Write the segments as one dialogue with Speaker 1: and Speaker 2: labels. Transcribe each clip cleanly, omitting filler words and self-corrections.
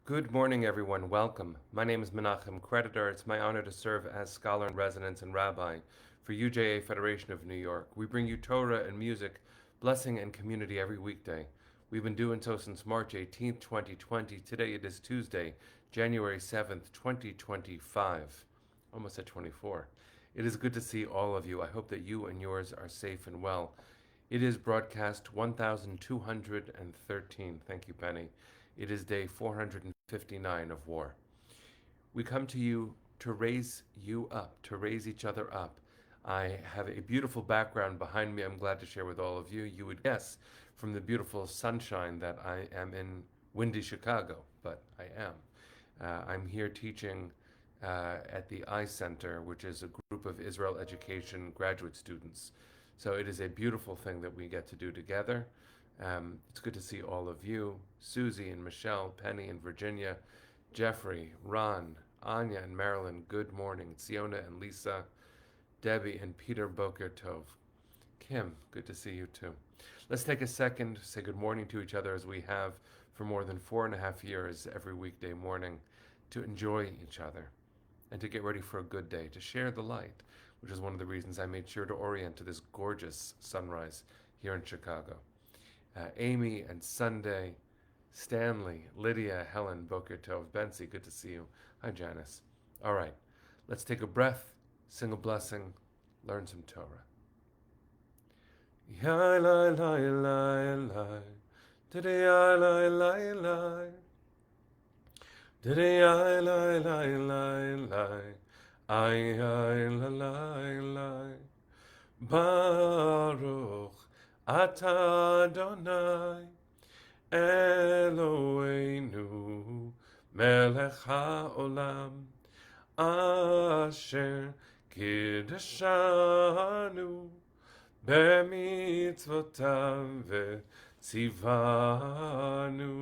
Speaker 1: Good morning, everyone. Welcome. My name is Menachem Creditor. It's my honor to serve as scholar in residence and rabbi for UJA Federation of New York. We bring you Torah and music, blessing, and community every weekday. We've been doing so since March 18th, 2020. Today it is Tuesday, January 7th, 2025. Almost at 24. It is good to see all of you. I hope that you and yours are safe and well. It is broadcast 1213. Thank you, Penny. It is day 459 of war. We come to you to raise you up, to raise each other up. I have a beautiful background behind me I'm glad to share with all of you. You would guess from the beautiful sunshine that I am in windy Chicago, but I am. I'm here teaching at the I Center, which is a group of Israel education graduate students. So it is a beautiful thing that we get to do together. It's good to see all of you, Susie and Michelle, Penny and Virginia, Jeffrey, Ron, Anya and Marilyn, good morning. Siona and Lisa, Debbie and Peter, Boker Tov. Kim, good to see you too. Let's take a second to say good morning to each other as we have for more than 4.5 years every weekday morning, to enjoy each other and to get ready for a good day, to share the light, which is one of the reasons I made sure to orient to this gorgeous sunrise here in Chicago. Amy and Sunday, Stanley, Lydia, Helen, Boker Tov, Bensi, good to see you. Hi, Janice. All right, let's take a breath, sing a blessing, learn some Torah. Yai lai lai lai lai, didi yai lai lai lai, didi yai lai lai lai lai, ay ay la lai lai, Baruch Atah Adonai Eloheinu melech haolam asher kiddushanu b'mitzvotav v'tzivanu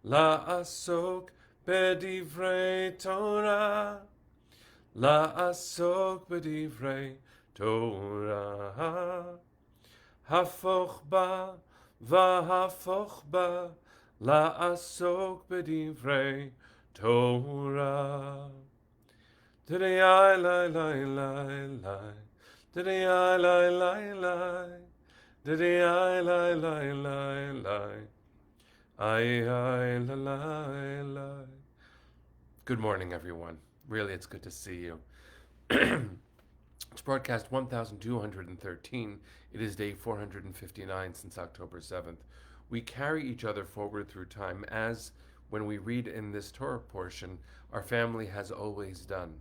Speaker 1: la'asok b'divrei Torah la'asok b'divrei Torah Hafoch ba v'hafoch ba la'asok b'divrei Torah. Today I lie, lie, lie, lie. Today I lie, lie, lie. Today I lie, lie, lie, lie. I lie, lie, lie. Good morning, everyone. Really, it's good to see you. It's broadcast 1213. It is day 459 since October 7th. We carry each other forward through time as, when we read in this Torah portion, our family has always done.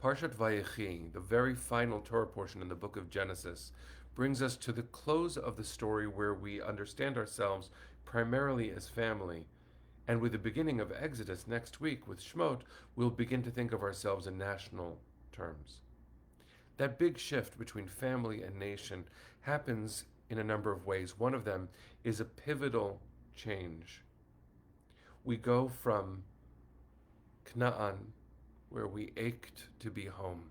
Speaker 1: Parshat Vayechi, the very final Torah portion in the book of Genesis, brings us to the close of the story where we understand ourselves primarily as family. And with the beginning of Exodus next week with Shemot, we'll begin to think of ourselves in national terms. That big shift between family and nation happens in a number of ways. One of them is a pivotal change. We go from Canaan, where we ached to be home.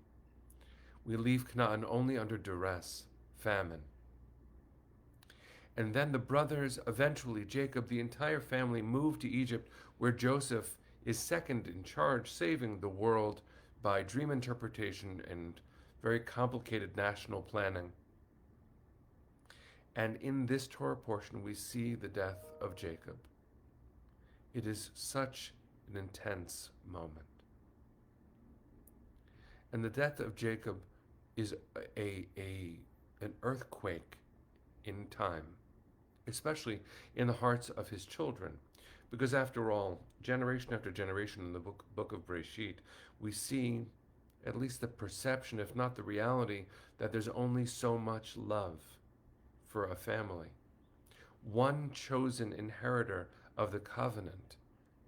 Speaker 1: We leave Canaan only under duress, famine. And then the brothers, eventually Jacob, the entire family move to Egypt, where Joseph is second in charge, saving the world by dream interpretation and very complicated national planning. And in this Torah portion, we see the death of Jacob. It is such an intense moment. And the death of Jacob is an earthquake in time, especially in the hearts of his children. Because after all, generation after generation in the book of Breshit, we see at least the perception, if not the reality, that there's only so much love for a family. One chosen inheritor of the covenant.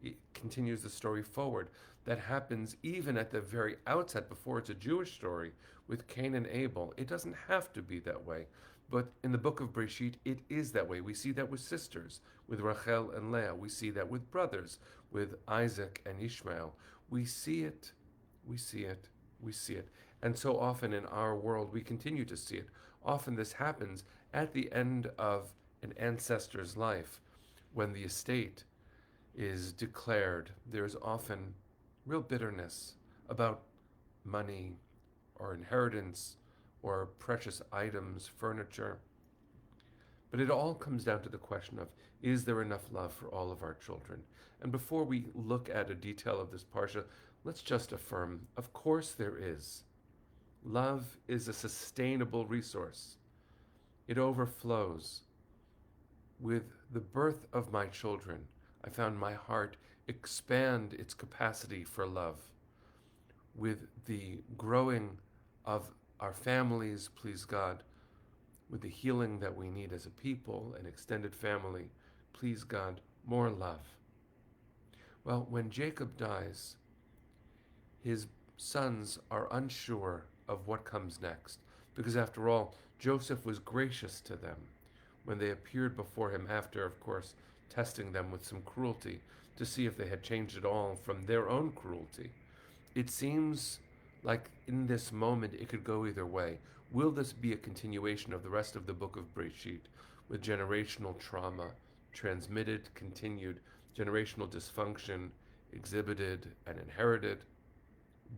Speaker 1: It continues the story forward. That happens even at the very outset, before it's a Jewish story, with Cain and Abel. It doesn't have to be that way. But in the book of Breshit, it is that way. We see that with sisters, with Rachel and Leah. We see that with brothers, with Isaac and Ishmael. We see it, we see it, we see it. And so often in our world, we continue to see it. Often this happens at the end of an ancestor's life, when the estate is declared, there's often real bitterness about money or inheritance or precious items, furniture. But it all comes down to the question of, is there enough love for all of our children? And before we look at a detail of this parsha, let's just affirm, of course there is. Love is a sustainable resource. It overflows. With the birth of my children, I found my heart expand its capacity for love. With the growing of our families, please God, with the healing that we need as a people, an extended family, please God, more love. Well, when Jacob dies, his sons are unsure of what comes next, because after all, Joseph was gracious to them when they appeared before him after, of course, testing them with some cruelty to see if they had changed at all from their own cruelty. It seems like in this moment it could go either way. Will this be a continuation of the rest of the book of Breshit, with generational trauma transmitted, continued, generational dysfunction exhibited and inherited?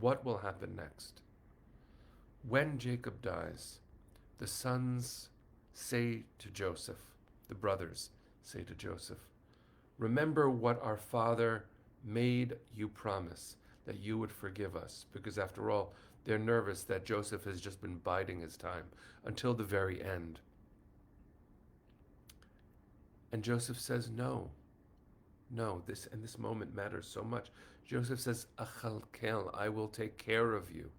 Speaker 1: What will happen next? When Jacob dies, the sons say to Joseph, the brothers say to Joseph, remember what our father made you promise, that you would forgive us, because after all, they're nervous that Joseph has just been biding his time until the very end. And Joseph says, no, this moment matters so much. Joseph says, achalkel, I will take care of you.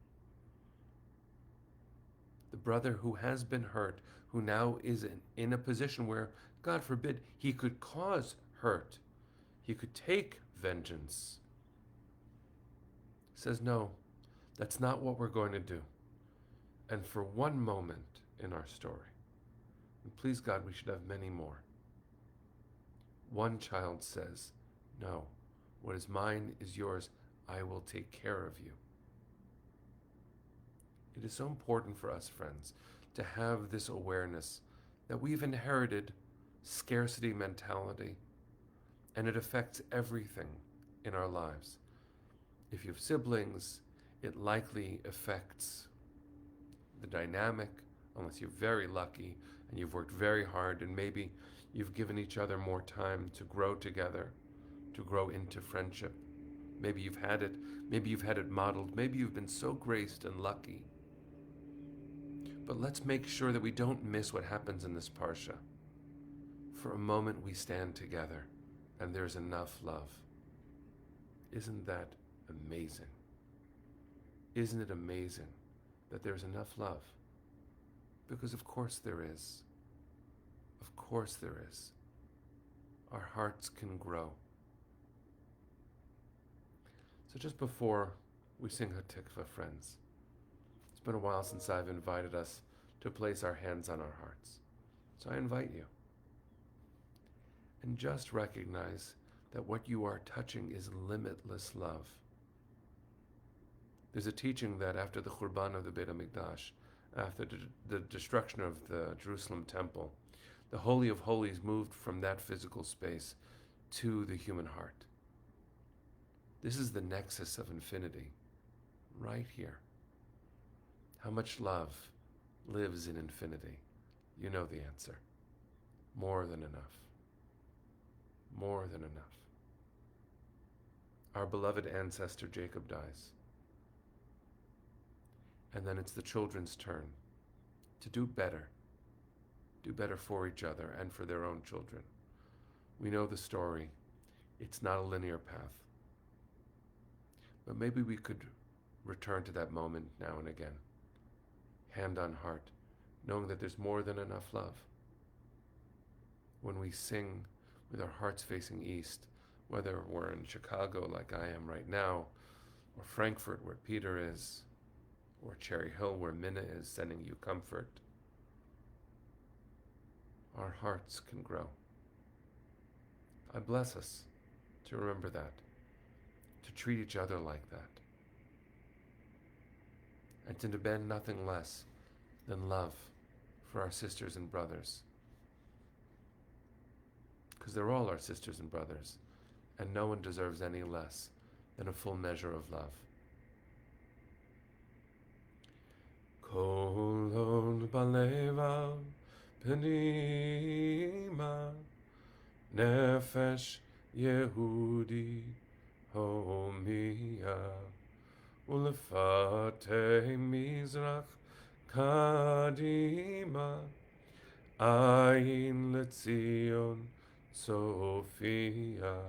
Speaker 1: The brother who has been hurt, who now is in a position where, God forbid, he could cause hurt, he could take vengeance, says, no, that's not what we're going to do. And for one moment in our story, and please God, we should have many more, one child says, no, what is mine is yours, I will take care of you. It is so important for us, friends, to have this awareness that we've inherited scarcity mentality, and it affects everything in our lives. If you have siblings, it likely affects the dynamic, unless you're very lucky and you've worked very hard and maybe you've given each other more time to grow together, to grow into friendship. Maybe you've had it modeled, maybe you've been so graced and lucky. But let's make sure that we don't miss what happens in this parsha. For a moment we stand together and there's enough love. Isn't that amazing? Isn't it amazing that there's enough love? Because of course there is. Of course there is. Our hearts can grow. So just before we sing Hatikva, friends, it's been a while since I've invited us to place our hands on our hearts. So I invite you. And just recognize that what you are touching is limitless love. There's a teaching that after the Churban of the Beit HaMikdash, after the destruction of the Jerusalem temple, the Holy of Holies moved from that physical space to the human heart. This is the nexus of infinity, right here. How much love lives in infinity? You know the answer. More than enough. More than enough. Our beloved ancestor Jacob dies. And then it's the children's turn to do better for each other and for their own children. We know the story. It's not a linear path. But maybe we could return to that moment now and again, hand on heart, knowing that there's more than enough love. When we sing with our hearts facing east, whether we're in Chicago like I am right now, or Frankfurt where Peter is, or Cherry Hill where Minna is sending you comfort, our hearts can grow. I bless us to remember that, to treat each other like that, and to demand nothing less than love for our sisters and brothers. Because they're all our sisters and brothers, and no one deserves any less than a full measure of love. Kolon balevav penima nefesh Yehudi homia ulefate mizrach kadima ayin letzion Sophia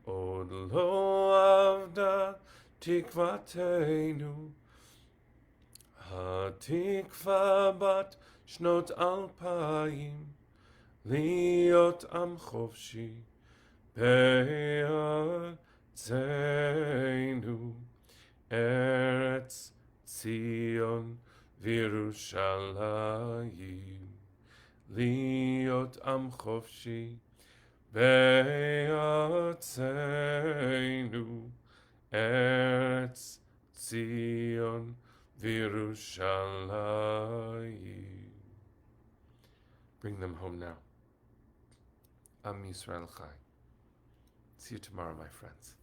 Speaker 1: od lo avda tikvatenu התקווה בת שנות 2000 להיות עם חופשי בארצנו ארץ ציון וירושלים להיות עם חופשי בארצנו ארץ ציון Virushalayim. Bring them home now. Am Yisrael Chai. See you tomorrow, my friends.